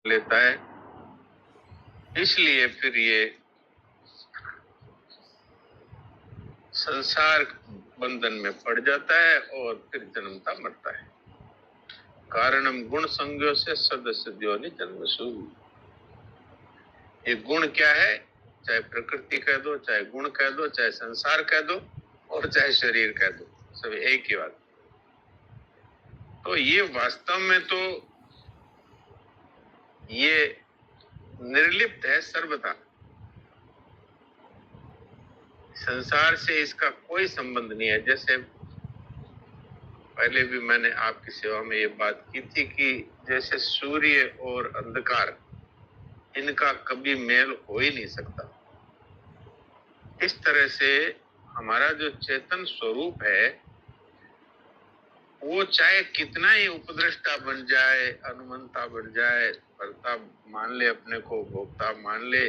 लेता है, इसलिए फिर ये संसार बंधन में पड़ जाता है और फिर जन्मता मरता है। कारणम गुण संज्ञो से सदस्य योनि जन्मसु। ये गुण क्या है? चाहे प्रकृति कह दो, चाहे गुण कह दो, चाहे संसार कह दो, और चाहे शरीर कह दो, सब एक ही बात। तो ये वास्तव में तो ये निर्लिप्त है सर्वथा। संसार से इसका कोई संबंध नहीं है। जैसे पहले भी मैंने आपकी सेवा में ये बात की थी कि जैसे सूर्य और अंधकार, इनका कभी मेल हो ही नहीं सकता। इस तरह से हमारा जो चेतन स्वरूप है, वो चाहे कितना ही उपद्रष्टा बन जाए, अनुमंता बन जाए, कर्ता मान ले अपने को, भोक्ता मान ले,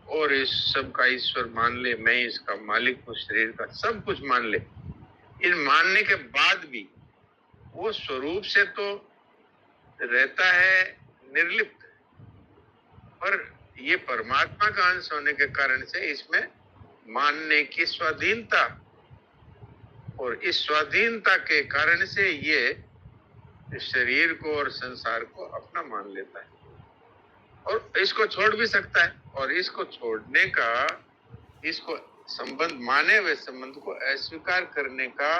और इस सब का ईश्वर मान ले, मैं इसका मालिक हूँ, शरीर का सब कुछ मान ले, इन मानने के बाद भी वो स्वरूप से तो रहता है निर्लिप्त, पर ये परमात्मा का अंश होने के कारण से इसमें मानने की स्वाधीनता, और इस स्वाधीनता के कारण से ये शरीर को और संसार को अपना मान लेता है, और इसको छोड़ भी सकता है। और इसको छोड़ने का, इसको संबंध, माने हुए संबंध को अस्वीकार करने का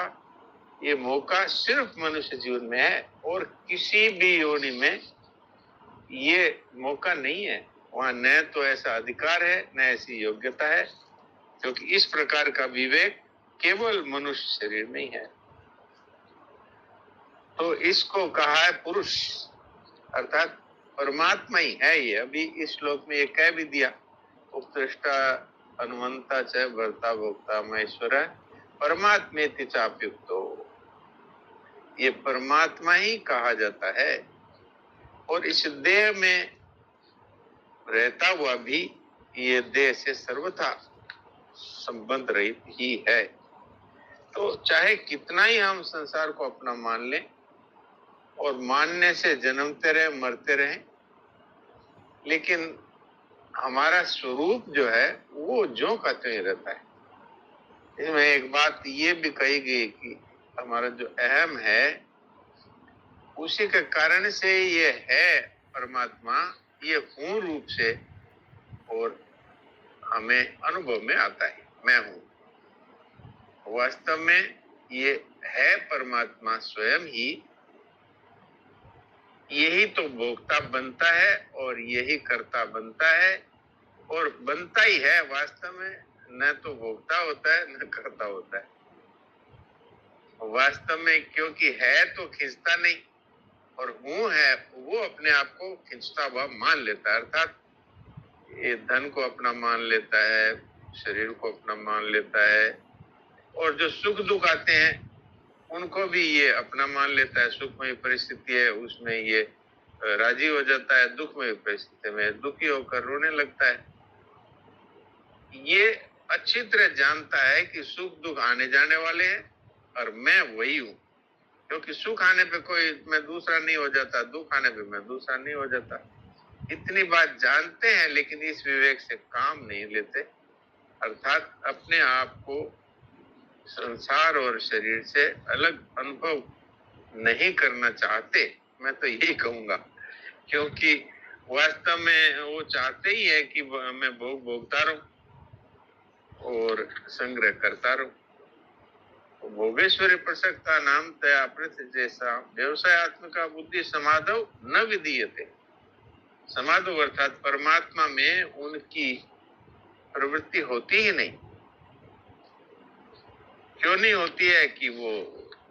ये मौका सिर्फ मनुष्य जीवन में है, और किसी भी योनि में ये मौका नहीं है। वहां न तो ऐसा अधिकार है, न ऐसी योग्यता है, क्योंकि इस प्रकार का विवेक केवल मनुष्य शरीर में ही है। तो इसको कहा है पुरुष, अर्थात परमात्मा ही है ये। अभी इस श्लोक में ये कह भी दिया, उपदृष्टा अनुमंता च भर्ता भोक्ता महेश्वर परमात्मेति चाप्युक्तो। ये परमात्मा ही कहा जाता है, और इस देह में रहता हुआ भी ये देह से सर्वथा संबंध रहित ही है। तो चाहे कितना ही हम संसार को अपना मान लें, और मानने से जन्मते रहे, मरते रहे, लेकिन हमारा स्वरूप जो है वो ज्यों का त्यों ही रहता है। इसमें एक बात ये भी कही गई कि हमारा जो अहम है, उसी के कारण से ये है परमात्मा, ये हूं रूप से, और हमें अनुभव में आता है मैं हूं। वास्तव में ये है परमात्मा स्वयं ही, यही तो भोक्ता बनता है और यही कर्ता बनता है, और बनता ही है वास्तव में। न तो भोक्ता होता है, न कर्ता होता है वास्तव में, क्योंकि है तो खींचता नहीं, और हूं है वो अपने आप को खींचता हुआ मान लेता है। अर्थात ये धन को अपना मान लेता है, शरीर को अपना मान लेता है, और जो सुख दुख आते हैं उनको भी ये अपना मान लेता है। सुख में परिस्थिति है, उसमें ये राजी हो जाता है, दुख में परिस्थिति में दुखी होकर रोने लगता है। ये अच्छी तरह जानता है कि सुख दुख आने जाने वाले हैं, और मैं वही हूं, क्योंकि सुख आने पे कोई मैं दूसरा नहीं हो जाता, दुख आने पे मैं दूसरा नहीं हो जाता। इतनी बात जानते हैं, लेकिन इस विवेक से काम नहीं लेते, अर्थात अपने आप को संसार और शरीर से अलग अनुभव नहीं करना चाहते। मैं तो यही कहूंगा, क्योंकि वास्तव में वो चाहते ही है कि मैं भोग भोगता रहूं और संग्रह करता रहूं। भोगेश्वरी प्रसक्ता नाम तया प्रति जैसा व्यवसायत्मका बुद्धि समाधव न विधीयते। समाधव अर्थात परमात्मा में उनकी प्रवृत्ति होती ही नहीं। क्यों नहीं होती है? कि वो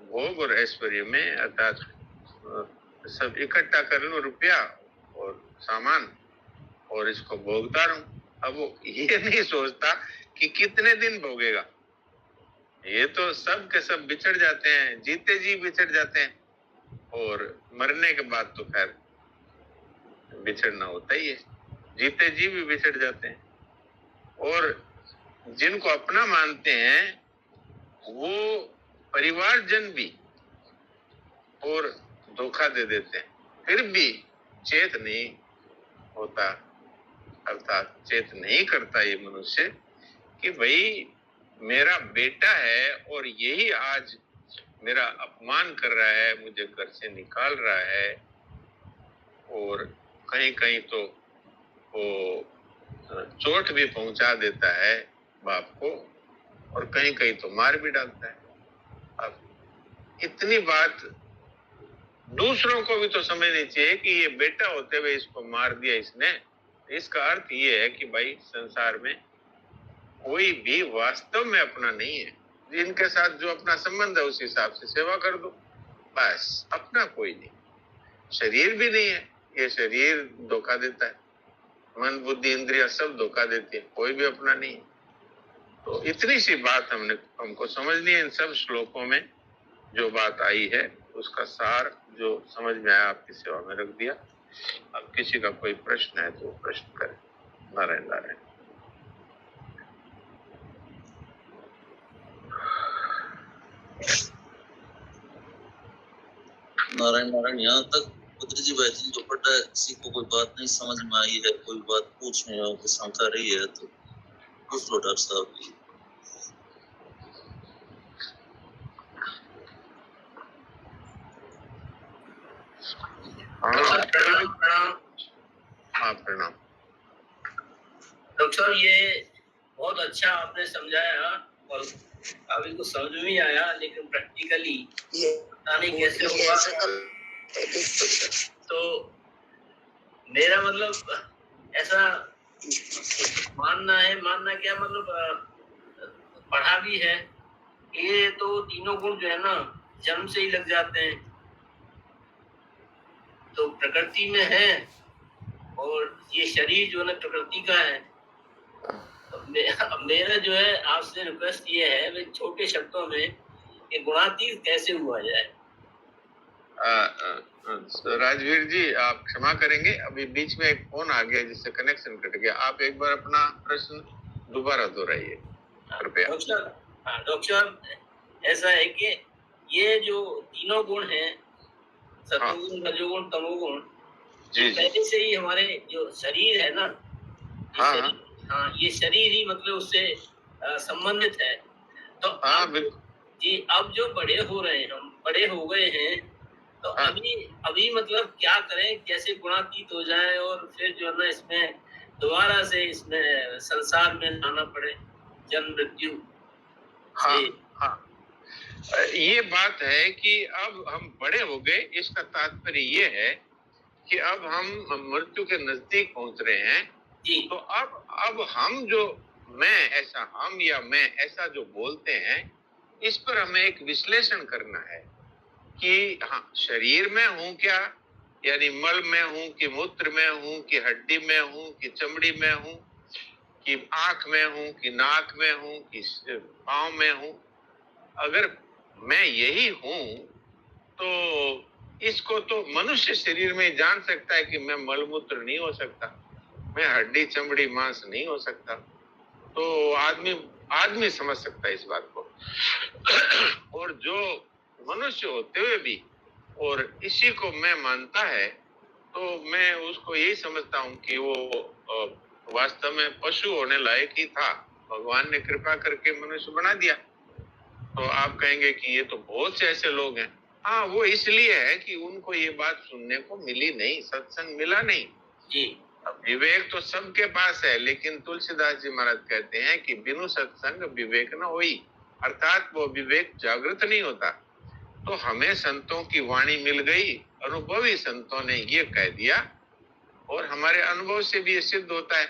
भोग और ऐश्वर्य में, अर्थात सब इकट्ठा कर लूं, रुपया और सामान, और इसको भोगता रहूं। अब वो ये नहीं सोचता कि कितने दिन भोगेगा। ये तो सब के सब बिछड़ जाते हैं, जीते जी बिछड़ जाते हैं, और मरने के बाद तो खैर बिछड़ना होता ही है, जीते जी भी बिछड़ जाते हैं। और जिनको अपना मानते हैं वो परिवारजन भी और धोखा दे देते हैं, फिर भी चेत नहीं होता, अर्थात चेत नहीं करता ये मनुष्य कि भाई मेरा बेटा है और यही आज मेरा अपमान कर रहा है, मुझे घर से निकाल रहा है, और कहीं कहीं तो वो चोट भी पहुंचा देता है बाप को, और कहीं कहीं तो मार भी डालता है। अब इतनी बात दूसरों को भी तो समझनी चाहिए कि ये बेटा होते हुए इसको मार दिया इसने। इसका अर्थ ये है कि भाई संसार में कोई भी वास्तव में अपना नहीं है। जिनके साथ जो अपना संबंध है उस हिसाब से सेवा कर दो, बस। अपना कोई नहीं, शरीर भी नहीं है, ये शरीर धोखा देता है, मन बुद्धि इंद्रिया सब धोखा देती है, कोई भी अपना नहीं है। तो इतनी सी बात हमको समझनी है। इन सब श्लोकों में जो बात आई है उसका सार जो समझ में आया आपकी सेवा में रख दिया। अब किसी का कोई प्रश्न है तो प्रश्न करें। नारायण नारायण। नारायण नारायण। यहाँ तक पुत्र जी भाई जी जो पढ़ा है, किसी को कोई बात नहीं समझ में आई है, कोई बात पूछने हो, कोई शंका रही है तो पूछ लो डॉक्टर साहब की। हाँ प्रणाम। डॉक्टर साहब ये बहुत अच्छा आपने समझाया और अभी कुछ समझ में आया, लेकिन प्रैक्टिकली पता नहीं कैसे होगा। तो मेरा मतलब ऐसा मानना क्या मतलब पढ़ा भी है, ये तो तीनों गुण जो है ना जन्म से ही लग जाते हैं, तो प्रकृति में है, और ये शरीर जो है प्रकृति का है। मेरा जो है आपसे रिक्वेस्ट ये है, वे छोटे शब्दों में कि गुणातीत कैसे हुआ जाए। राजवीर जी आप क्षमा करेंगे, अभी बीच में एक फोन आ गया जिससे कनेक्शन कट गया। आप एक बार अपना प्रश्न दोबारा दोहराइए कृपया। डॉक्टर ऐसा है कि ये जो तीनों गुण हैं, सत्वगुण रजोगुण तमोगुण, पहले से ही हमारे जो शरीर है ना, ये शरीर ही मतलब उससे संबंधित है। तो जी अब जो बड़े हो रहे हैं, हम बड़े हो गए हैं, तो अभी मतलब क्या करें, कैसे गुणातीत हो जाए और फिर जो है ना इसमें दोबारा से इसमें संसार में आना पड़े, जन्म मृत्यु। ये बात है कि अब हम बड़े हो गए, इसका तात्पर्य ये है कि अब हम मृत्यु के नजदीक पहुंच रहे हैं जी। तो अब हम जो मैं ऐसा जो बोलते हैं, इस पर हमें एक विश्लेषण करना है कि हाँ शरीर में हूं क्या, यानी मल में हूं कि मूत्र में हूं कि हड्डी में हूं कि चमड़ी में हूं कि आंख में हूं कि नाक में हूं कि पांव में हूं। अगर मैं यही हूं तो इसको तो मनुष्य शरीर में जान सकता है कि मैं मलमूत्र नहीं हो सकता, मैं हड्डी चमड़ी मांस नहीं हो सकता। तो आदमी समझ सकता है इस बात को। और जो मनुष्य होते हुए भी और इसी को मैं मानता है, तो मैं उसको यही समझता हूँ कि वो वास्तव में पशु होने लायक ही था, भगवान ने कृपा करके मनुष्य बना दिया। तो आप कहेंगे कि ये तो बहुत से ऐसे लोग हैं। हाँ, वो इसलिए है कि उनको ये बात सुनने को मिली नहीं, सत्संग मिला नहीं जी। विवेक तो सबके पास है, लेकिन तुलसीदास जी महाराज कहते हैं कि बिनु सत्संग विवेक न होई, अर्थात वो विवेक जागृत नहीं होता। तो हमें संतों की वाणी मिल गई, अनुभवी संतों ने ये कह दिया, और हमारे अनुभव से भी ये सिद्ध होता है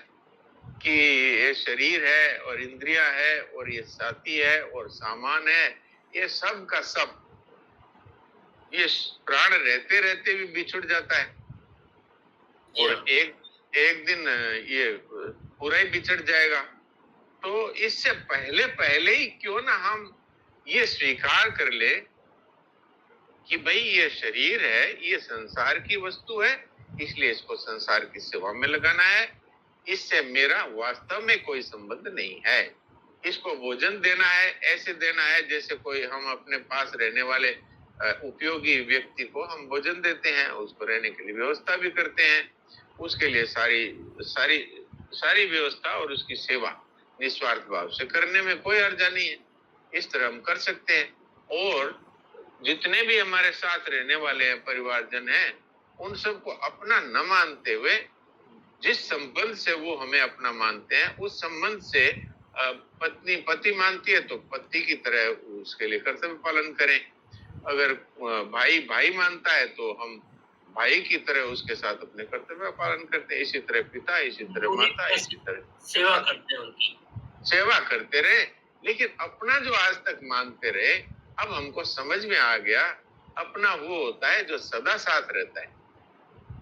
कि ये शरीर है और इंद्रियां है और ये साथी है और सामान है, ये सब का सब, ये प्राण रहते रहते भी बिछुड़ जाता है, और एक दिन ये पूरा ही बिछड़ जाएगा। तो इससे पहले ही क्यों ना हम ये स्वीकार कर ले कि भाई ये शरीर है, ये संसार की वस्तु है, इसलिए इसको संसार की सेवा में लगाना है, इससे मेरा वास्तव में कोई संबंध नहीं है। इसको भोजन देना है, ऐसे देना है जैसे कोई हम अपने पास रहने वाले उपयोगी व्यक्ति को हम भोजन देते हैं, उसको रहने के लिए व्यवस्था भी करते हैं, उसके लिए सारी व्यवस्था और उसकी सेवा निस्वार्थ भाव से करने में कोई हर्जा नहीं है। इस तरह हम कर सकते हैं। और जितने भी हमारे साथ रहने वाले हैं, परिवारजन हैं, उन सबको अपना न मानते हुए जिस संबंध से वो हमें अपना मानते हैं, उस संबंध से पत्नी पति मानती है तो पति की तरह उसके लिए कर्तव्य पालन करें। अगर भाई भाई मानता है तो हम भाई की तरह उसके साथ अपने कर्तव्य पालन करते हैं। इसी तरह पिता, इसी तरह माता, इसी तरह सेवा करते हैं, उनकी सेवा करते रहे। लेकिन अपना जो आज तक मानते रहे, अब हमको समझ में आ गया, अपना वो होता है जो सदा साथ रहता है,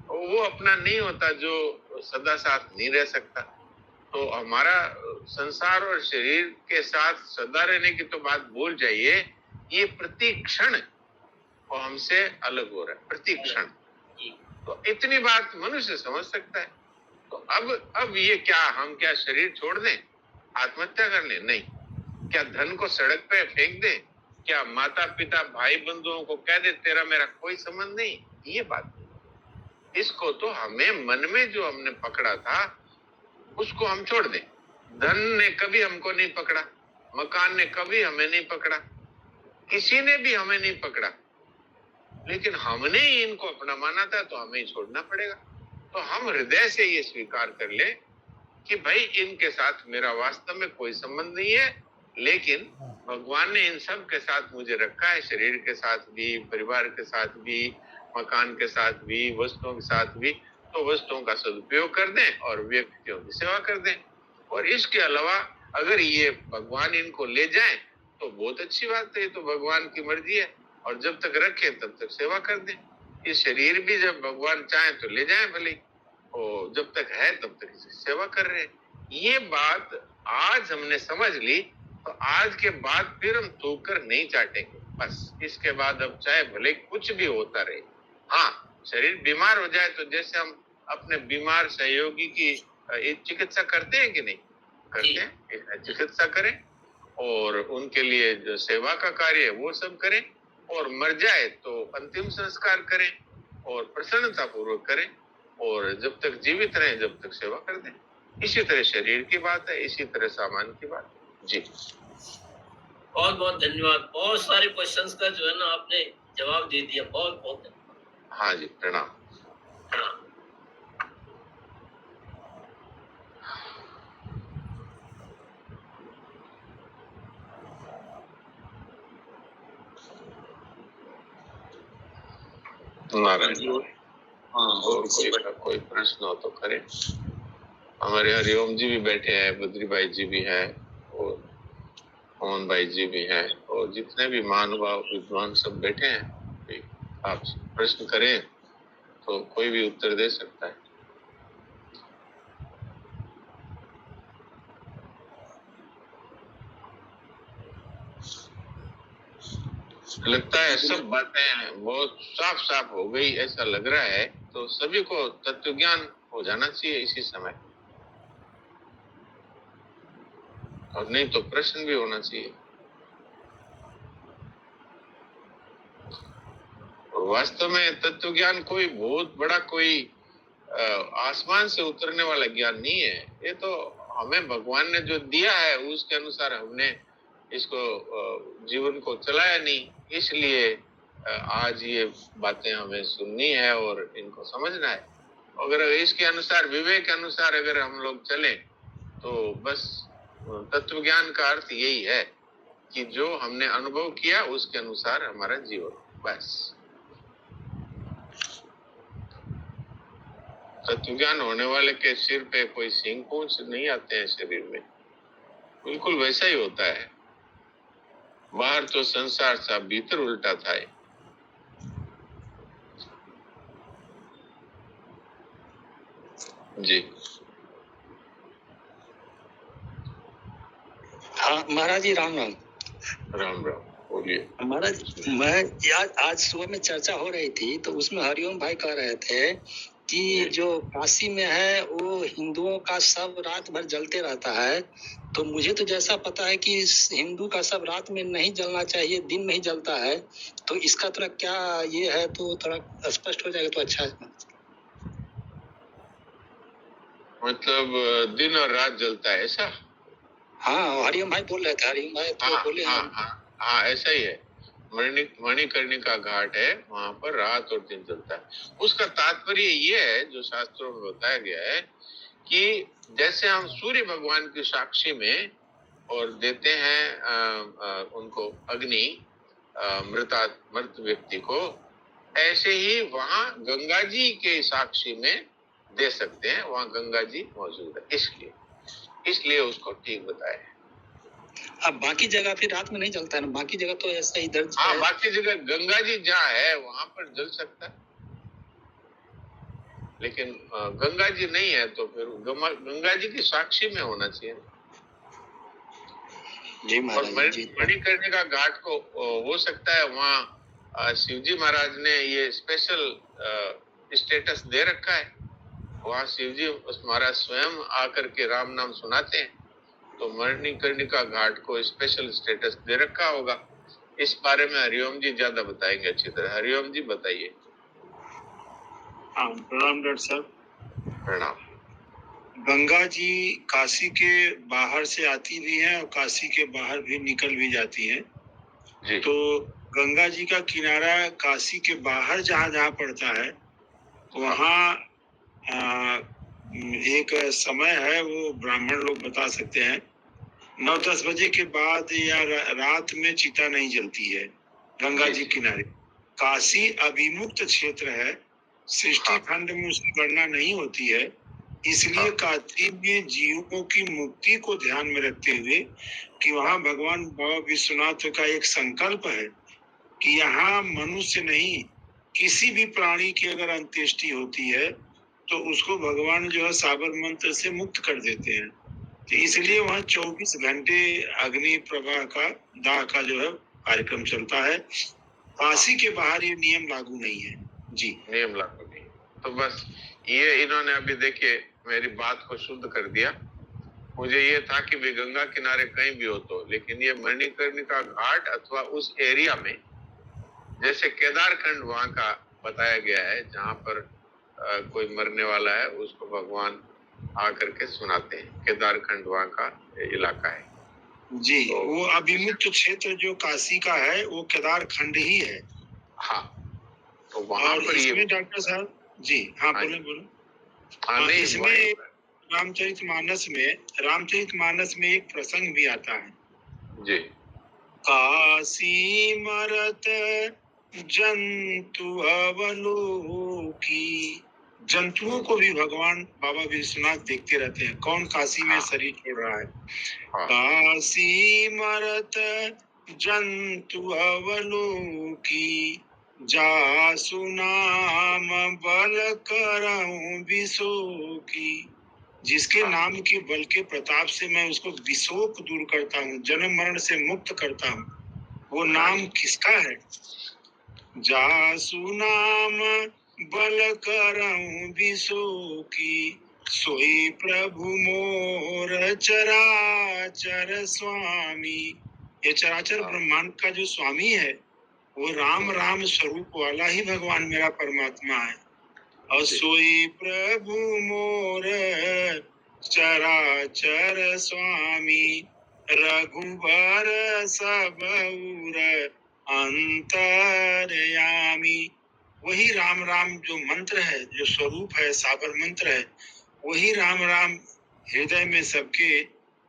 वो अपना नहीं होता जो सदा साथ नहीं रह सकता। तो हमारा संसार और शरीर के साथ सदा रहने की तो बात भूल जाइए, ये प्रति क्षण वो हमसे अलग हो रहा है, प्रति क्षण। तो इतनी बात मनुष्य समझ सकता है। तो अब ये क्या, हम क्या शरीर छोड़ दें, आत्महत्या कर लें? नहीं। क्या धन को सड़क पे फेंक दें? क्या माता पिता भाई बंधुओं को कह दे तेरा मेरा कोई संबंध नहीं? ये बात नहीं। इसको तो हमें मन में जो हमने पकड़ा था उसको हम छोड़ दें। धन ने कभी हमको नहीं पकड़ा, मकान ने कभी हमें नहीं पकड़ा, किसी ने भी हमें नहीं पकड़ा, लेकिन हमने ही इनको अपना माना था, तो हमें ही छोड़ना पड़ेगा। तो हम हृदय से ये स्वीकार कर ले कि भाई इनके साथ मेरा वास्तव में कोई संबंध नहीं है, लेकिन भगवान ने इन सब के साथ मुझे रखा है, शरीर के साथ भी, परिवार के साथ भी, मकान के साथ भी, वस्तुओं के साथ भी। तो वस्तुओं का सदुपयोग कर दें और व्यक्तियों की सेवा कर दें। और इसके अलावा अगर ये भगवान इनको ले जाए तो बहुत अच्छी बात है, ये तो भगवान की मर्जी है। और जब तक रखे तब तक सेवा कर दें। ये शरीर भी जब भगवान चाहे तो ले जाए भले, और जब तक है तब तक इसकी सेवा कर रहे हैं। ये बात आज हमने समझ ली, तो आज के बाद फिर हम ठोकर नहीं चाटेंगे। बस इसके बाद अब चाहे भले कुछ भी होता रहे। हाँ, शरीर बीमार हो जाए तो जैसे हम अपने बीमार सहयोगी की चिकित्सा करते हैं कि नहीं करते हैं, चिकित्सा करें और उनके लिए जो सेवा का कार्य है वो सब करें, और मर जाए तो अंतिम संस्कार करें और प्रसन्नता पूर्वक करें, और जब तक जीवित रहें जब तक सेवा कर दें। इसी तरह शरीर की बात है, इसी तरह सामान की बात है। जी, बहुत बहुत धन्यवाद। बहुत सारे क्वेश्चंस का जो है ना आपने जवाब दे दिया, बहुत बहुत धन्यवाद। हाँ जी, प्रणाम। प्रणाम। नारायण। हाँ, और कोई प्रश्न हो तो करें। हमारे हरिओम जी भी बैठे हैं, बद्री भाई जी भी हैं, और मोहन भाई जी भी हैं, और जितने भी महानुभाव विद्वान सब बैठे हैं। आप प्रश्न करें तो कोई भी उत्तर दे सकता है। लगता है सब बातें बहुत साफ साफ हो गई ऐसा लग रहा है, तो सभी को तत्व ज्ञान हो जाना चाहिए इसी समय, और नहीं तो प्रश्न भी होना चाहिए। और वास्तव में तत्व ज्ञान कोई बहुत बड़ा कोई आसमान से उतरने वाला ज्ञान नहीं है। ये तो हमें भगवान ने जो दिया है उसके अनुसार हमने इसको जीवन को चलाया नहीं, इसलिए आज ये बातें हमें सुननी है और इनको समझना है। अगर इसके अनुसार, विवेक के अनुसार अगर हम लोग चलें तो बस तत्व ज्ञान का अर्थ यही है कि जो हमने अनुभव किया उसके अनुसार हमारा जीवन, बस। तत्व ज्ञान होने वाले के सिर पे कोई सींग पूंछ नहीं आते हैं शरीर में, बिल्कुल वैसा ही होता है। बाहर तो संसार सा, भीतर उल्टा था। जी हाँ महाराज जी, राम राम। राम राम, बोलिए। महाराज, मैं आज सुबह में चर्चा हो रही थी तो उसमें हरिओम भाई कह रहे थे कि जो काशी में है वो हिंदुओं का सब रात भर जलते रहता है, तो मुझे तो जैसा पता है कि हिंदू का सब रात में नहीं जलना चाहिए, दिन में ही जलता है, तो इसका थोड़ा क्या ये है तो थोड़ा स्पष्ट हो जाएगा तो अच्छा है। मतलब दिन और रात जलता है ऐसा? हाँ, हरिओम भाई बोल रहे थे, हरिओम भाई तो बोले हाँ, ऐसा ही है। मणिकर्णिका घाट है, वहां पर रात और दिन जलता है। उसका तात्पर्य ये है जो शास्त्रों में बताया गया है कि जैसे हम सूर्य भगवान की साक्षी में और देते हैं उनको अग्नि मृत व्यक्ति को, ऐसे ही वहां गंगा जी के साक्षी में दे सकते हैं। वहां गंगा जी मौजूद है, इसलिए उसको ठीक बताया है। अब बाकी जगह फिर रात में नहीं जलता है ना, बाकी जगह तो ऐसा इधर। हाँ, बाकी जगह गंगा जी जहाँ है वहां पर जल सकता है, लेकिन गंगा जी नहीं है तो फिर गंगा जी की साक्षी में होना चाहिए। जी और मणिकर्णिका घाट को हो सकता है वहाँ शिवजी महाराज ने ये स्पेशल स्टेटस दे रखा है। वहाँ शिवजी महाराज स्वयं आकर के राम नाम सुनाते हैं, तो मणिकर्णिका घाट को स्पेशल स्टेटस दे रखा होगा। इस बारे में हरिओम जी ज्यादा बताएंगे अच्छी तरह। हरिओम जी बताइए। हाँ, प्रणाम डॉक्टर साहब। प्रणाम। गंगा जी काशी के बाहर से आती भी हैं और काशी के बाहर भी निकल भी जाती हैं जी। तो गंगा जी का किनारा काशी के बाहर जहाँ जहाँ पड़ता है वहाँ एक समय है, वो ब्राह्मण लोग बता सकते हैं, 9-10 बजे के बाद या रात में चिता नहीं जलती है गंगा जी किनारे। काशी अभिमुक्त क्षेत्र है, सृष्टि खंड में उसकी गणना नहीं होती है, इसलिए काशी में जीवों की मुक्ति को ध्यान में रखते हुए कि वहाँ भगवान बाबा विश्वनाथ का एक संकल्प है कि यहाँ मनुष्य नहीं किसी भी प्राणी की अगर अंत्येष्टि होती है तो उसको भगवान जो है साबर मंत्र से मुक्त कर देते हैं, तो इसलिए वहाँ 24 घंटे अग्नि प्रवाह का दाह का जो है कार्यक्रम चलता है। काशी के बाहर ये नियम लागू नहीं है जी। नियम लागू नहीं, तो बस ये इन्होंने अभी देखिए मेरी बात को शुद्ध कर दिया। मुझे ये था कि भी गंगा किनारे कहीं भी हो तो, लेकिन ये मणिकर्णिका घाट अथवा उस एरिया में, जैसे केदारखंड वहां का बताया गया है जहां पर कोई मरने वाला है उसको भगवान आकर के सुनाते हैं। केदारखंड वहां का इलाका है जी। तो वो अभिमुक्त क्षेत्र जो काशी का है वो केदारखंड ही है। हाँ, तो वहां पर इसमें डॉक्टर साहब जी, हाँ बोले। इसमें रामचरितमानस में एक प्रसंग भी आता है जी। काशी मरत जंतु अवलोकी, जंतुओं को भी भगवान बाबा विश्वनाथ देखते रहते हैं, कौन काशी में शरीर छोड़ रहा है। काशी मरत जंतु अवलोकी, जासु नाम बल करऊं विशोकी, जिसके नाम के बल के प्रताप से मैं उसको विशोक दूर करता हूँ, जन्म मरण से मुक्त करता हूँ, वो नाम किसका है। जासु नाम बल करऊं विशोकी, सोई प्रभु मोर चराचर स्वामी। ये चराचर ब्रह्मांड का जो स्वामी है वो राम राम स्वरूप वाला ही भगवान मेरा परमात्मा है। और सोई प्रभु मोर चराचर स्वामी, रघुबर सब उर अंतर्यामी। वही राम राम जो मंत्र है, जो स्वरूप है, साबर मंत्र है, वही राम राम हृदय में सबके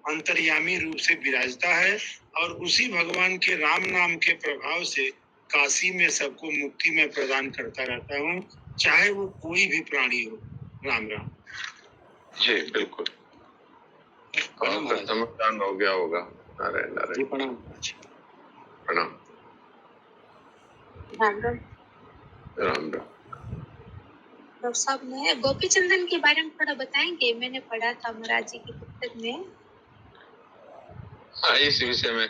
अंतर्यामी रूप से विराजता है। और उसी भगवान के राम नाम के प्रभाव से काशी में सबको मुक्ति में प्रदान करता रहता हूँ, चाहे वो कोई भी प्राणी हो। राम राम जी, बिल्कुल। आपका समाधान हो गया होगा। नारायण नारायण। प्रणाम। प्रणाम। राम राम। राम राम। डॉक्टर साहब ने गोपी चंदन के बारे में थोड़ा बताएंगे, मैंने पढ़ा था महाराज जी की पुस्तक में। हाँ, इस विषय में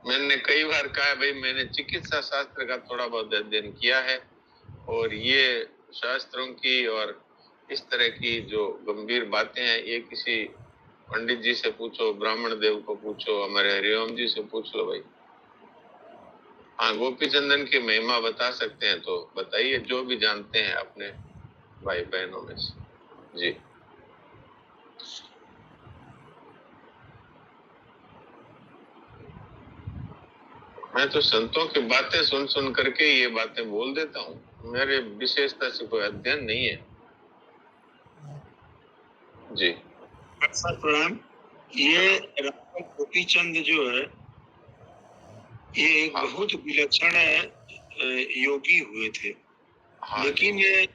मैंने कई बार कहा भाई, मैंने चिकित्सा शास्त्र का थोड़ा बहुत अध्ययन किया है और ये शास्त्रों की और इस तरह की जो गंभीर बातें हैं ये किसी पंडित जी से पूछो, ब्राह्मण देव को पूछो, हमारे हरिओम जी से पूछ लो भाई। हाँ, गोपी चंदन की महिमा बता सकते हैं तो बताइए, जो भी जानते हैं अपने भाई बहनों में से। जी। मैं तो संतों की बातें सुन सुन करके ये बातें बोल देता हूँ, मेरे विशेषता से कोई अध्ययन नहीं है। जी। सर प्रणाम। ये राजा गोपी चंद जो है ये एक हाँ। बहुत विलक्षण योगी हुए थे। हाँ, लेकिन ये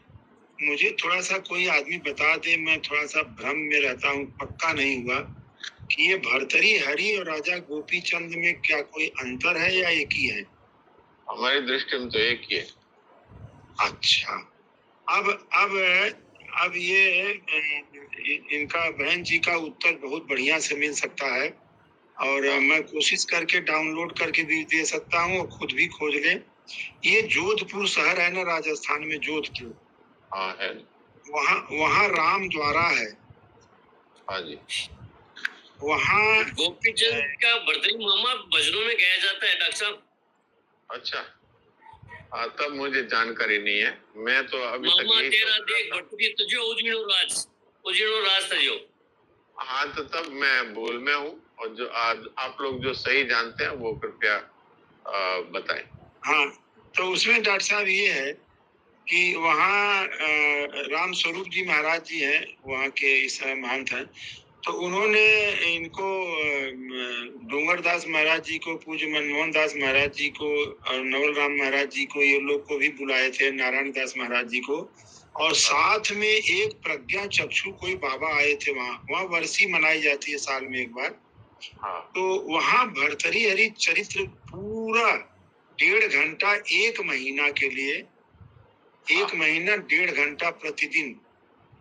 मुझे थोड़ा सा कोई आदमी बता दे, मैं थोड़ा सा भ्रम में रहता हूँ, पक्का नहीं हुआ कि ये भर्तरी हरि और राजा गोपी चंद में क्या कोई अंतर है या एक ही है? हमारी दृष्टि में तो एक ही है। अच्छा, अब ये इनका बहन जी का उत्तर बहुत बढ़िया से मिल सकता है और मैं कोशिश करके डाउनलोड करके भी दे सकता हूँ और खुद भी खोज ले। ये जोधपुर शहर है ना, राजस्थान में जोधपुर। हाँ है। वहाँ राम द्वारा है। हाँ जी। वहाँ गोपी चंद का भर्तरी मामा भजनों में गाया जाता है डॉक्टर साहब। अच्छा, हाँ, तब मुझे जानकारी नहीं है। मैं तो अभी तक मामा यही तेरा सोच रहा देख था। भर्तरी तुझे उजीनो राज तजो। हाँ, तो तब मैं भूल में हूँ, और जो आज आप लोग जो सही जानते हैं वो कृपया बताएं। हाँ, तो उसमें डॉक्टर साहब ये है कि वहाँ राम स्वरूप जी महाराज जी हैं, वहाँ के इस महंत हैं। तो उन्होंने इनको डोंगरदास महाराज जी को, पूज्य मनमोहन दास महाराज जी को और नवल राम महाराज जी को, ये लोग को भी बुलाए थे, नारायण दास महाराज जी को। और साथ में एक प्रज्ञा चक्षु कोई बाबा आए थे। वहाँ वर्षी मनाई जाती है साल में एक बार। हाँ। तो वहाँ भर्तरी हरि चरित्र पूरा 1.5 घंटा, 1 महीना के लिए, 1 महीना 1.5 घंटा प्रतिदिन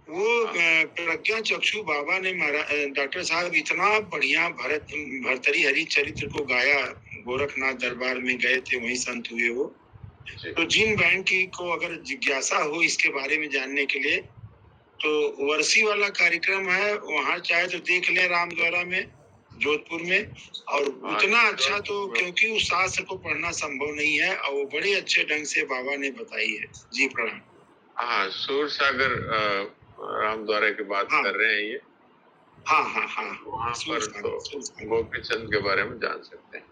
वो प्रज्ञा चक्षु बाबा ने डॉक्टर साहब इतना बढ़िया भर्तरी हरि चरित्र को गाया। गोरखनाथ दरबार में गए थे, वहीं संत हुए वो। तो जिन बहन की को अगर जिज्ञासा हो इसके बारे में जानने के लिए, तो वर्षी वाला कार्यक्रम है, वहाँ चाहे तो देख ले, रामद्वारा में, जोधपुर में। और उतना अच्छा तो, क्योंकि उस शास्त्र को पढ़ना संभव नहीं है और वो बड़े अच्छे ढंग से बाबा ने बताई है। जी प्रणाम। हाँ, सूर सागर रामद्वारा की बात कर रहे हैं ये। हाँ। वहाँ पर तो गोपी चंद के बारे में जान सकते हैं।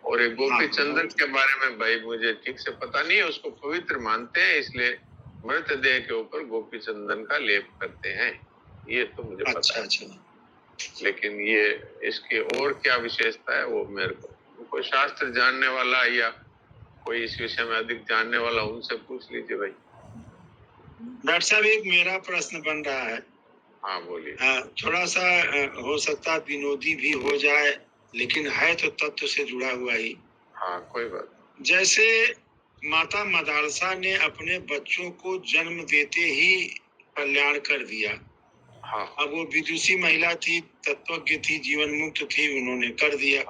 और एक गोपी चंदन के बारे में भाई मुझे ठीक से पता नहीं है, उसको पवित्र मानते हैं, इसलिए मृतदेह के ऊपर गोपी चंदन का लेप करते हैं, ये तो मुझे पता है। लेकिन ये इसकी और क्या विशेषता है वो मेरे को, कोई शास्त्र जानने वाला या कोई इस विषय में अधिक जानने वाला उनसे पूछ लीजिए भाई। डॉक्टर साहब, एक मेरा प्रश्न बन रहा है। हाँ बोलिए। थोड़ा सा हो सकता है विनोदी भी हो जाए, लेकिन है तो तत्व से जुड़ा हुआ ही। हाँ, कोई बात। जैसे माता मदालसा ने अपने बच्चों को जन्म देते ही कल्याण कर दिया। हाँ। अब वो विदुषी महिला थी, तत्वज्ञ थी, जीवन मुक्त थी, उन्होंने कर दिया।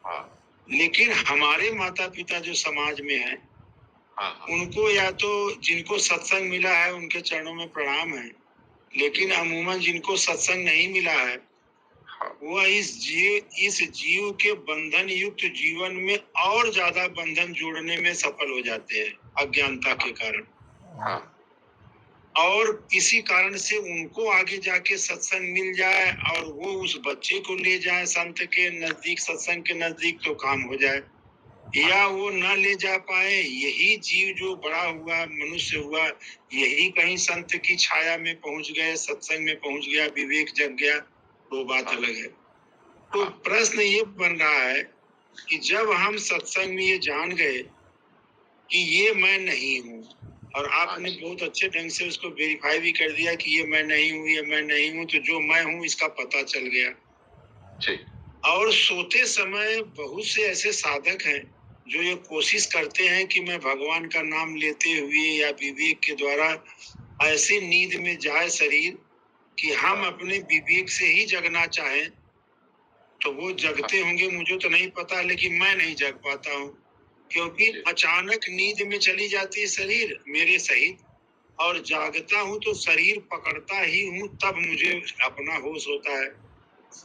हाँ। लेकिन हमारे माता पिता जो समाज में है, उनको या तो जिनको सत्संग मिला है उनके चरणों में प्रणाम है, लेकिन अमूमन जिनको सत्संग नहीं मिला है वह इस जीव के बंधन युक्त जीवन में और ज्यादा बंधन जोड़ने में सफल हो जाते हैं अज्ञानता के कारण। और किसी कारण से उनको आगे जाके सत्संग मिल जाए और वो उस बच्चे को ले जाए संत के नजदीक, सत्संग के नजदीक, तो काम हो जाए। या वो न ले जा पाए, यही जीव जो बड़ा हुआ, मनुष्य हुआ, यही कहीं संत की छाया में पहुंच गए, सत्संग में पहुंच गया, विवेक जग गया, तो बात अलग है। तो प्रश्न ये बन रहा है कि जब हम सत्संग में ये जान गए कि ये मैं नहीं हूँ, और आपने बहुत अच्छे ढंग से उसको वेरीफाई भी कर दिया कि ये मैं नहीं हूँ, ये मैं नहीं हूँ, तो जो मैं हूँ इसका पता चल गया। और सोते समय बहुत से ऐसे साधक हैं जो ये कोशिश करते हैं कि मैं भगवान का नाम लेते हुए या विवेक के द्वारा ऐसे नींद में जाए शरीर कि हम अपने विवेक से ही जगना चाहें, तो वो जगते होंगे मुझे तो नहीं पता, लेकिन मैं नहीं जग पाता हूँ, क्योंकि अचानक नींद में चली जाती है शरीर मेरे सहित, और जागता हूँ तो शरीर पकड़ता ही हूँ, तब मुझे अपना होश होता है।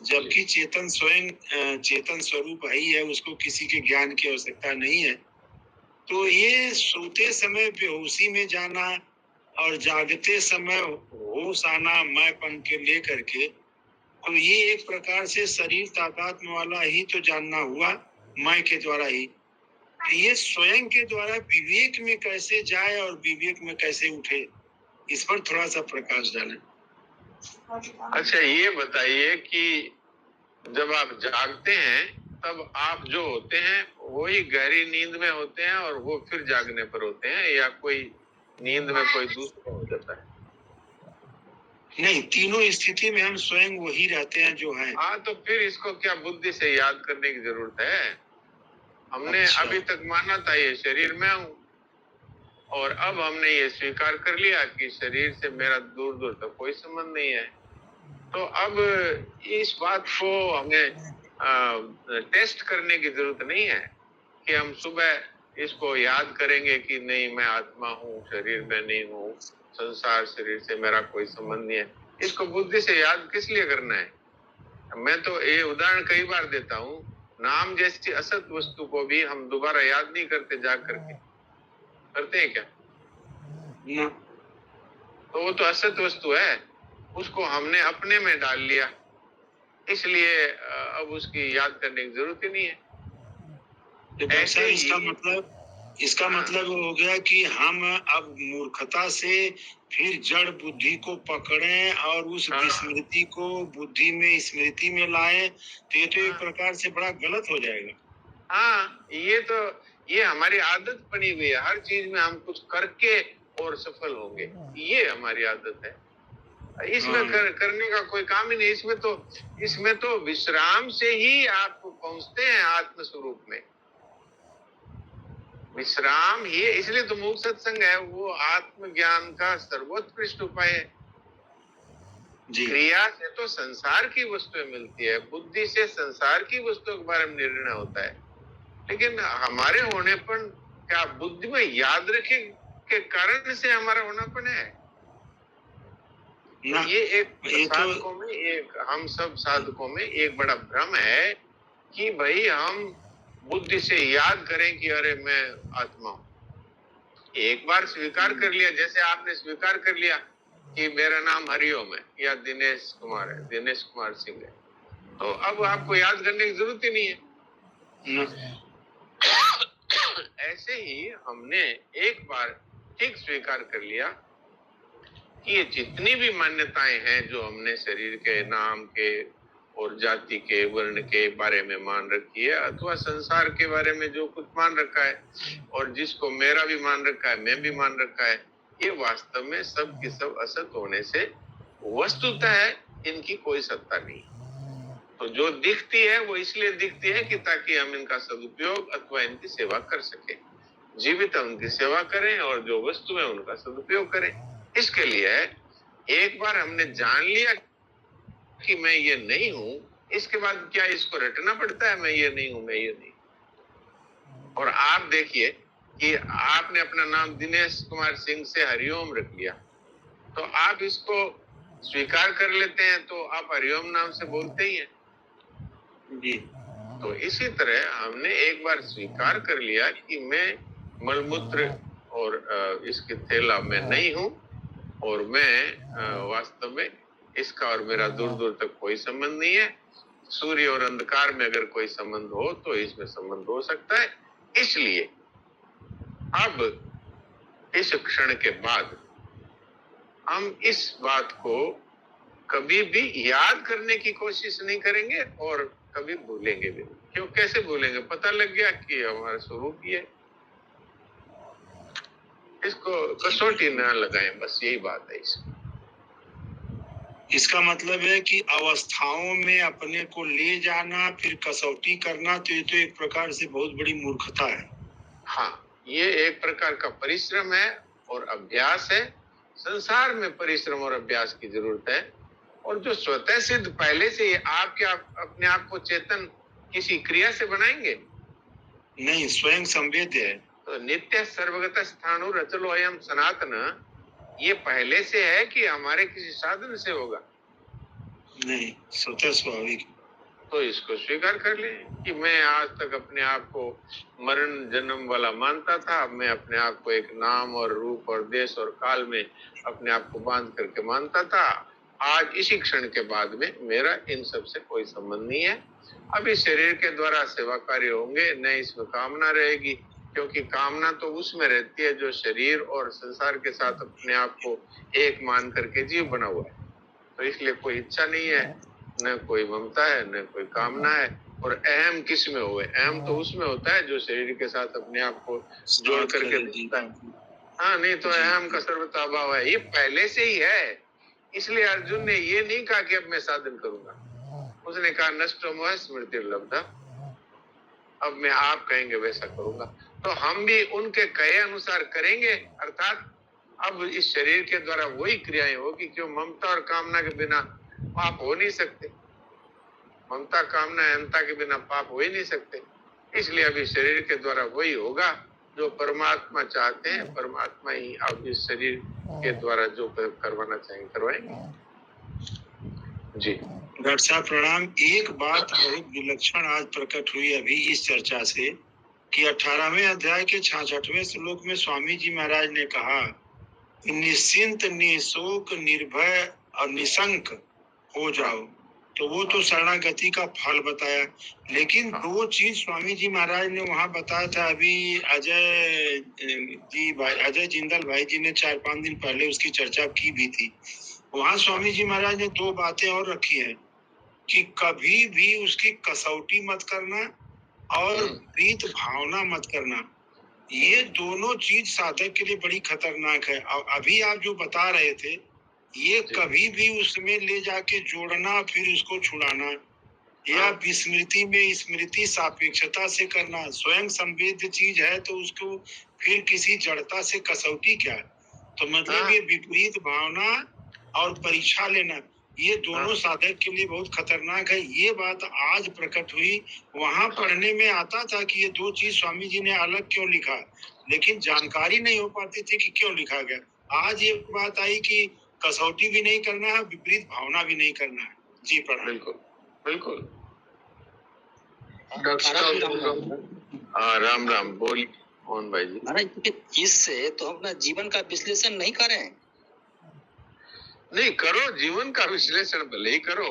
जबकि चेतन स्वयं चेतन स्वरूप ही है, उसको किसी के ज्ञान की आवश्यकता नहीं है। तो ये सोते समय बेहोशी में जाना और जागते समय होश आना मैंपन के लेकर के, तो ये एक प्रकार से शरीर तादात्म्य वाला ही तो जानना हुआ, मैं के द्वारा ही। ये स्वयं के द्वारा विवेक में कैसे जाए और विवेक में कैसे उठे, इस पर थोड़ा सा प्रकाश डालें। अच्छा, ये बताइए कि जब आप जागते हैं तब आप जो होते हैं वही गहरी नींद में होते हैं और वो फिर जागने पर होते हैं, या कोई नींद में कोई दूसरा हो जाता है? नहीं, तीनों स्थिति में हम स्वयं वही रहते हैं जो हैं। हाँ, तो फिर इसको क्या बुद्धि से याद करने की जरूरत है? हमने अभी तक माना था ये शरीर में हूँ, और अब हमने ये स्वीकार कर लिया कि शरीर से मेरा दूर दूर तक कोई संबंध नहीं है। तो अब इस बात को हमें टेस्ट करने की जरूरत नहीं है कि हम सुबह इसको याद करेंगे कि नहीं, मैं आत्मा हूँ, शरीर में नहीं हूँ, संसार शरीर से मेरा कोई संबंध नहीं है। इसको बुद्धि से याद किस लिए करना है? मैं तो ये उदाहरण कई बार देता हूँ, नाम जैसी असत वस्तु को भी हम दोबारा याद नहीं करते, जाग करके करते हैं क्या? न, तो वो तो असत वस्तु है, उसको हमने अपने में डाल लिया, इसलिए अब उसकी याद करने की जरूरत ही नहीं है। ऐसे इसका मतलब हो गया कि हम अब मूर्खता से फिर जड़ बुद्धि को पकड़ें और उस विस्मृति को बुद्धि में स्मृति में लाएं, तो ये तो एक प्रकार से बड़ा गलत हो जाएगा। हाँ, ये हमारी आदत बनी हुई है, हर चीज में हम कुछ करके और सफल होंगे, ये हमारी आदत है। इसमें करने का कोई काम ही नहीं। इसमें तो विश्राम से ही आप पहुंचते हैं आत्म स्वरूप में। विश्राम ही, इसलिए तो मूक सत्संग है, वो आत्मज्ञान का सर्वोत्कृष्ट उपाय है। क्रिया से तो संसार की वस्तुएं मिलती है, बुद्धि से संसार की वस्तुओं के बारे में निर्णय होता है। लेकिन हमारे होनेपन क्या बुद्धि में याद रखे के कारण से हमारा होनापन है? ये एक साधकों में, हम सब साधकों में एक बड़ा भ्रम है कि भाई हम बुद्धि से याद करें कि अरे मैं आत्मा हूं। एक बार स्वीकार कर लिया, जैसे आपने स्वीकार कर लिया कि मेरा नाम हरिओम है या दिनेश कुमार है, दिनेश कुमार सिंह है, तो अब आपको याद करने की जरूरत ही नहीं है। ऐसे ही हमने एक बार ठीक स्वीकार कर लिया कि ये जितनी भी मान्यताएं हैं जो हमने शरीर के, नाम के और जाति के, वर्ण के बारे में मान रखी है, अथवा संसार के बारे में जो कुछ मान रखा है, और जिसको मेरा भी मान रखा है, मैं भी मान रखा है, ये वास्तव में सब की सब असत होने से वस्तुतः इनकी कोई सत्ता नहीं। तो जो दिखती है वो इसलिए दिखती है कि ताकि हम इनका सदुपयोग अथवा इनकी सेवा कर सके, जीवित उनकी सेवा करें और जो वस्तु है उनका सदुपयोग करें। इसके लिए एक बार हमने जान लिया कि मैं ये नहीं हूं, इसके बाद क्या इसको रटना पड़ता है, मैं ये नहीं हूं, मैं ये नहीं। और आप देखिए कि आपने अपना नाम दिनेश कुमार सिंह से हरिओम रख लिया, तो आप इसको स्वीकार कर लेते हैं, तो आप हरिओम नाम से बोलते ही हैं जी। तो इसी तरह हमने एक बार स्वीकार कर लिया कि मैं मलमूत्र और इसके थैला में नहीं हूं, और मैं वास्तव में इसका और मेरा दूर दूर तक कोई संबंध नहीं है। सूर्य और अंधकार में अगर कोई संबंध हो तो इसमें संबंध हो सकता है। इसलिए अब इस क्षण के बाद हम इस बात को कभी भी याद करने की कोशिश नहीं करेंगे और कभी भूलेंगे भी। क्यों, कैसे भूलेंगे? पता लग गया कि हमारा स्वरूप ही है। इसको कसौटी न लगाएं, बस यही बात है। इसका मतलब है कि अवस्थाओं में अपने को ले जाना फिर कसौटी करना, तो ये तो एक प्रकार से बहुत बड़ी मूर्खता है। हाँ, ये एक प्रकार का परिश्रम है और अभ्यास है। संसार में परिश्रम और अभ्यास की जरूरत है, और जो स्वतः सिद्ध पहले से आप अपने आप को चेतन किसी क्रिया से बनाएंगे नहीं, स्वयं संवेद्य है। तो नित्य सर्वगत स्थाणु रचलो अयम सनातन, ये पहले से है कि हमारे किसी साधन से होगा? नहीं, स्वतः स्वाभाविक। तो इसको स्वीकार कर ले कि मैं आज तक अपने आप को मरण जन्म वाला मानता था, अब मैं अपने आप को एक नाम और रूप और देश और काल में अपने आप को बांध करके मानता था। आज इसी क्षण के बाद में मेरा इन सब से कोई संबंध नहीं है। अब इस शरीर के द्वारा सेवा कार्य होंगे, न इसमें कामना रहेगी, क्योंकि कामना तो उसमें रहती है जो शरीर और संसार के साथ अपने आप को एक मान करके जीव बना हुआ है। तो इसलिए कोई इच्छा नहीं है, न कोई ममता है, न कोई कामना है। और अहम किस में हुए? अहम तो उसमें होता है जो शरीर के साथ अपने आप को जोड़ करके जीता है। हाँ, नहीं तो अहम का सर्वथा अभाव है, ये पहले से ही है। इसलिए अर्जुन ने ये नहीं कहा कि अब मैं साधन करूंगा, उसने कहा नष्टो मोह स्मृति लब्धा, अब मैं आप कहेंगे वैसा करूंगा। तो हम भी उनके कहे अनुसार करेंगे, अर्थात अब इस शरीर के द्वारा वही क्रियाएं होगी, क्यों ममता और कामना के बिना पाप हो नहीं सकते। ममता कामना अहंता के बिना पाप हो ही नहीं सकते। इसलिए अभी शरीर के द्वारा वही होगा जो परमात्मा चाहते हैं। परमात्मा ही अब इस शरीर के द्वारा जो करवाना चाहेंगे करवाएंगे। जी डॉक्टर साहब प्रणाम। एक बात बहुत विलक्षण आज प्रकट हुई अभी इस चर्चा से कि 18वें अध्याय के 66वें श्लोक में स्वामी जी महाराज ने कहा निश्चिंत निशोक निर्भय और निशंक हो जाओ, तो वो तो शरणागति का फल बताया। लेकिन दो चीज स्वामी जी महाराज ने वहां बताया था। अभी अजय जिंदल भाई जी ने 4-5 दिन पहले उसकी चर्चा की भी थी। वहां स्वामी जी महाराज ने दो बातें और रखी है कि कभी भी उसकी कसौटी मत करना और प्रीत भावना मत करना। ये दोनों चीज साधक के लिए बड़ी खतरनाक है। अभी आप जो बता रहे थे ये कभी भी उसमें ले जाके जोड़ना फिर उसको छुड़ाना, या विस्मृति में स्मृति सापेक्षता से करना, स्वयं संवेद्य चीज है तो उसको फिर किसी जड़ता से कसौटी क्या है। तो मतलब ये विपरीत भावना और परीक्षा लेना, ये दोनों साधक के लिए बहुत खतरनाक है। ये बात आज प्रकट हुई। वहां पढ़ने में आता था कि ये दो चीज स्वामी जी ने अलग क्यों लिखा, लेकिन जानकारी नहीं हो पाती थी कि क्यों लिखा गया। आज ये बात आई कि कसौटी भी नहीं करना है, विपरीत भावना भी नहीं करना है। जी प्रणाम। बिल्कुल बिल्कुल। राम राम बोलिए मोहन भाई जी। महाराज इससे तो अपना जीवन का विश्लेषण नहीं करें। नहीं करो, जीवन का विश्लेषण भले ही करो,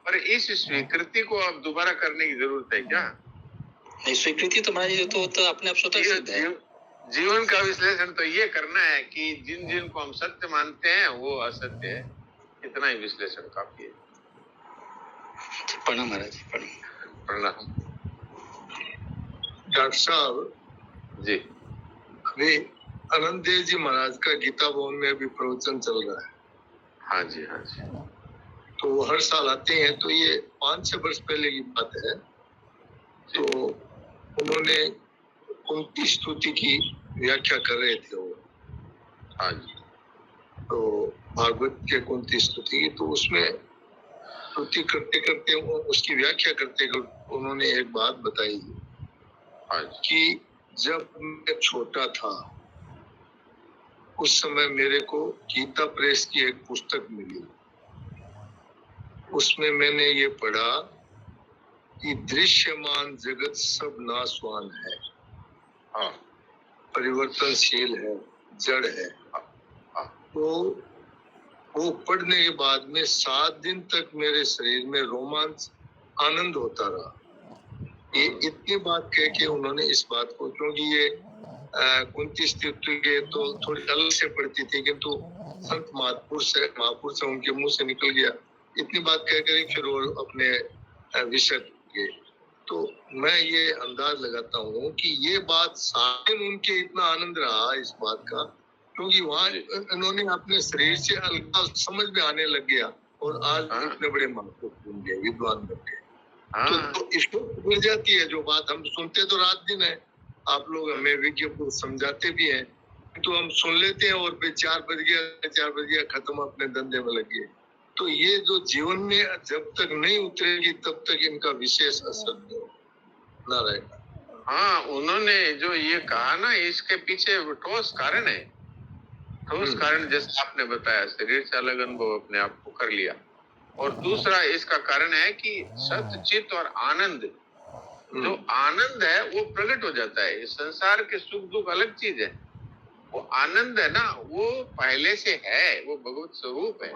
पर इस स्वीकृति को अब दोबारा करने की जरूरत है क्या? नहीं, स्वीकृति तो महाराज तो अपने आप स्वतः सिद्ध है। जीवन का विश्लेषण तो ये करना है कि जिन जिन को हम सत्य मानते हैं वो असत्य है, इतना ही विश्लेषण काफी है। प्रणाम महाराज, प्रणाम। डॉक्टर साहब जी, अभी आनंद देव जी महाराज का गीता भवन में अभी प्रवचन चल रहा है। हाँ जी हाँ जी। तो वो हर साल आते हैं। तो ये 5-6 वर्ष पहले की बात है। तो उन्होंने कुंती स्तुति की व्याख्या कर रहे थे वो। हाँ जी। तो भागवत के कुंती स्तुति की, तो उसमें स्तुति करते करते उसकी व्याख्या करते उन्होंने एक बात बताई कि जब मैं छोटा था उस समय मेरे को गीता प्रेस की एक पुस्तक मिली। उसमें मैंने ये पढ़ा कि दृश्यमान जगत सब नाशवान है, परिवर्तनशील है, जड़ है। तो वो पढ़ने के बाद में 7 दिन तक मेरे शरीर में रोमांच आनंद होता रहा। ये इतनी बात कह के उन्होंने इस बात को, क्योंकि ये कुंती स्तुति के तो थोड़ी अलग से पढ़ती थी, किंतु संत महापुरुष से उनके मुंह से निकल गया। इतनी बात कह कर फिर वो अपने विषय गए। तो मैं ये अंदाज लगाता हूँ कि ये बात सारे उनके इतना आनंद रहा इस बात का, क्योंकि वहाँ इन्होंने अपने शरीर से अलग समझ में आने लग गया और आज इतने बड़े महापुरुष बन गए, विद्वान बन गए। तो इसको मिल जाती है जो बात हम सुनते तो रात दिन है। आप लोग हमें विज्ञ समझाते भी हैं, तो हम सुन लेते हैं और फिर 4 बज गया खत्म, अपने धंधे में लग गए। तो ये जो जीवन में जब तक नहीं उतरेगी तब तक इनका विशेष असर ना रहेगा। हाँ, उन्होंने जो ये कहा ना, इसके पीछे ठोस कारण है। तो उस कारण जैसे आपने बताया शरीर से अलग अनुभव अपने आप को कर लिया। और दूसरा इसका कारण है कि सत चित और आनंद, जो आनंद है वो प्रकट हो जाता है। इस संसार के सुख दुख अलग चीज है, वो आनंद है ना, वो पहले से है, वो भगवत स्वरूप है।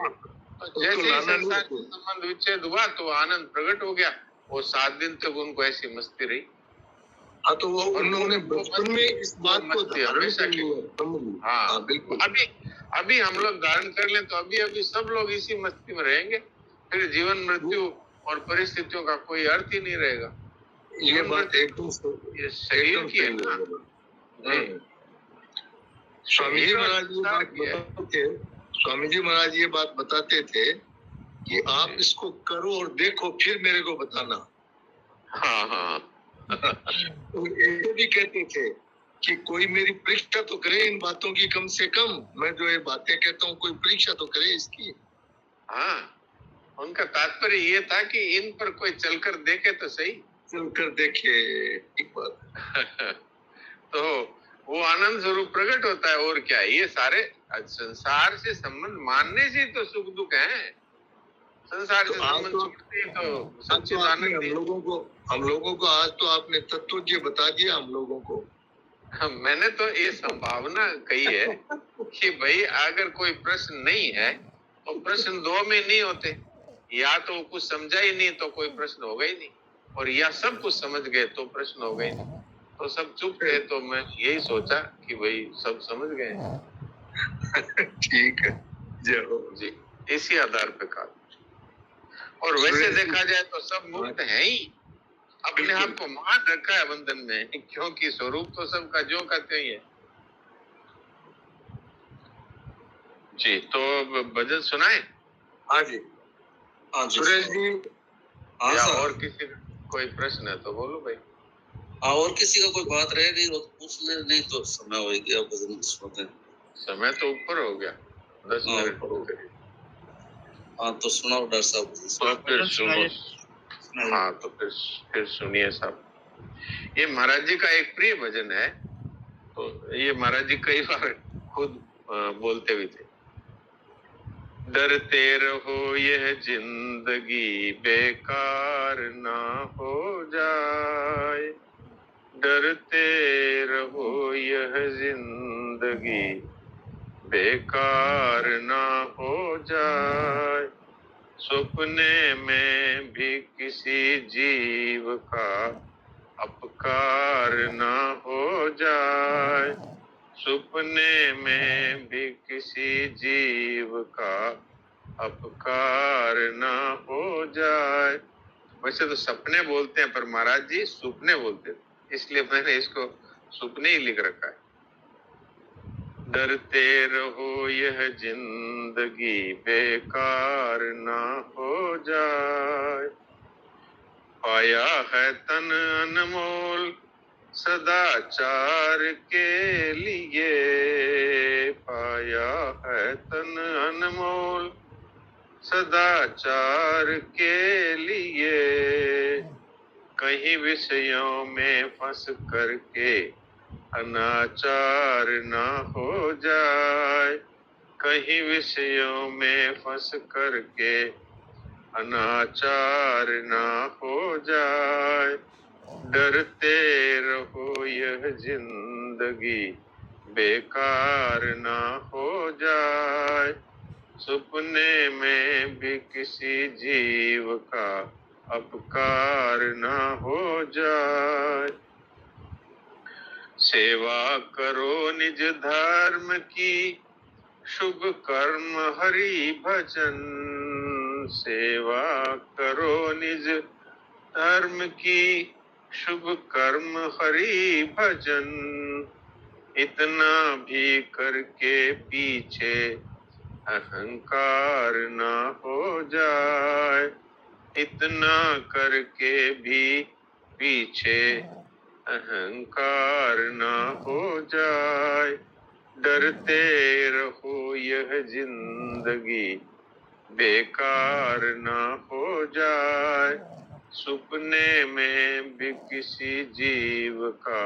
तो जैसे ही संसार से संबंध विच्छेद हुआ तो आनंद प्रकट हो गया, और 7 दिन तक उनको ऐसी मस्ती रही। हाँ, तो वो उन्होंने बचपन में इस बात को धारण कर लिया। हाँ बिल्कुल। अभी हम लोग धारण कर लें तो अभी सब लोग इसी मस्ती में रहेंगे, फिर जीवन मृत्यु और परिस्थितियों का कोई अर्थ ही नहीं रहेगा। ये बात एकदम ये शरीर की है ना। स्वामी जी महाराज ये बात बताते थे, स्वामी जी महाराज ये बात बताते थे कि आप इसको करो और देखो फिर मेरे को बताना। हाँ हाँ। तो ये भी कहते थे कि कोई मेरी परीक्षा तो करे इन बातों की, कम से कम मैं जो ये बातें कहता हूँ कोई परीक्षा तो करे इसकी। हाँ, उनका तात्पर्य ये था कि इन पर कोई चलकर देखे तो सही, चलकर देखे एक बात। तो वो आनंद स्वरूप प्रकट होता है। और क्या, ये सारे संसार से संबंध मानने से तो सुख दुख है। संसार से संबंध छूटते तो सच्चिदानंद। हम लोगों को आज तो आपने तत्वज्ञ बता दिया हम लोगों को। मैंने तो ये संभावना कही है कि भाई अगर कोई प्रश्न नहीं है तो प्रश्न 2 में नहीं होते, या तो कुछ समझा ही नहीं तो कोई प्रश्न होगा ही नहीं, और या सब कुछ समझ गए तो प्रश्न हो गए नहीं। तो सब चुप थे, तो मैं यही सोचा कि भाई सब समझ गए। ठीक है जी, इसी आधार पे कहा। और वैसे देखा जाए तो सब मुक्त है ही, अपने आप को मान रखा है बंधन में, क्योंकि स्वरूप तो सबका जो का त्यों ही है। जी, तो भजन सुनाए? हाँ जी, हाँ जी सुरेश जी। या और किसी का कोई प्रश्न है तो बोलो भाई। हाँ, और किसी का कोई बात रह गई तो पूछ ले, नहीं तो समय हो गया भजन सुनते। समय तो ऊपर हो गया, 10 मिनट हो गए। हाँ, तो सुनाओ डॉक्टर साहब। तो फिर सुनो। हाँ, तो फिर सुनिए साहब। ये महाराज जी का एक प्रिय भजन है, तो ये महाराज जी कई बार खुद बोलते भी थे। डरते रहो यह जिंदगी बेकार ना हो जाए, डरते रहो यह जिंदगी बेकार ना हो जाए, सपने में भी किसी जीव का अपकार ना हो जाए, सपने में भी किसी जीव का अपकार ना हो जाए। वैसे तो सपने बोलते हैं, पर महाराज जी सुपने बोलते थे, इसलिए मैंने इसको सुपने ही लिख रखा है। डरते रहो यह जिंदगी बेकार ना हो जाए, पाया है तन अनमोल सदाचार के लिए, पाया है तन अनमोल सदाचार के लिए, कहीं विषयों में फंस करके अनाचार ना हो जाए, कहीं विषयों में फंस करके अनाचार ना हो जाए, डरते रहो यह जिंदगी बेकार ना हो जाए, सपने में भी किसी जीव का अपकार ना हो जाए, सेवा करो निज धर्म की शुभ कर्म हरि भजन, सेवा करो निज धर्म की शुभ कर्म हरि भजन, इतना भी करके पीछे अहंकार ना हो जाए, इतना करके भी पीछे अहंकार ना हो जाए, डरते रहो यह जिंदगी बेकार ना हो जाए, सपने में भी किसी जीव का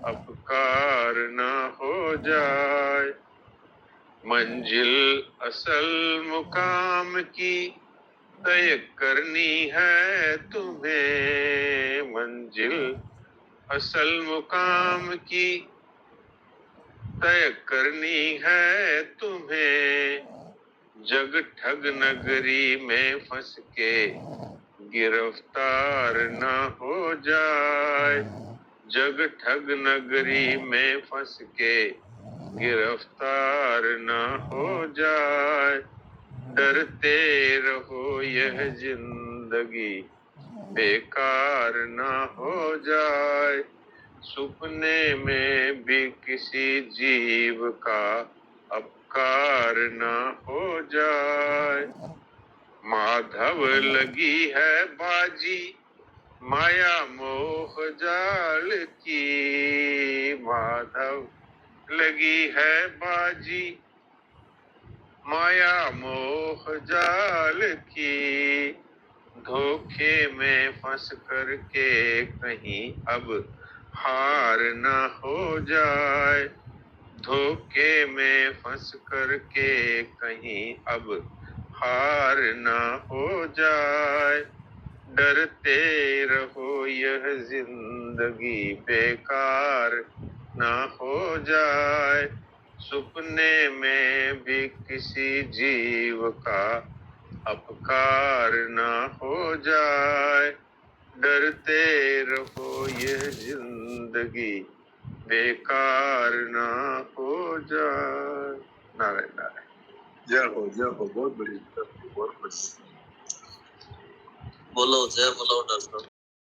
अपकार ना हो जाए, मंजिल असल मुकाम की तय करनी है तुम्हें। मंजिल असल मुकाम की तय करनी है तुम्हें। जग ठग नगरी में फंस के गिरफ्तार न हो जाए। जग ठग नगरी में फंस के गिरफ्तार न हो जाए। डरते रहो यह जिंदगी बेकार न हो जाए। सुपने में भी किसी जीव का अपकार न हो जाए। माधव लगी है बाजी माया मोह जाल की। माधव लगी है बाजी माया मोह जाल की। धोखे में फंस कर के कहीं अब हार न हो जाए। धोखे में फंस कर के कहीं अब हार न हो जाए। डरते रहो यह जिंदगी बेकार न हो जाए। सुपने में भी किसी जीव का अपकार न हो जाए। डरते रहो यह जिंदगी बेकार न हो जाए। नारायण नारायण। जय हो बहुत बड़ी बहुत बड़ी। बोलो जय बोलो डॉक्टर।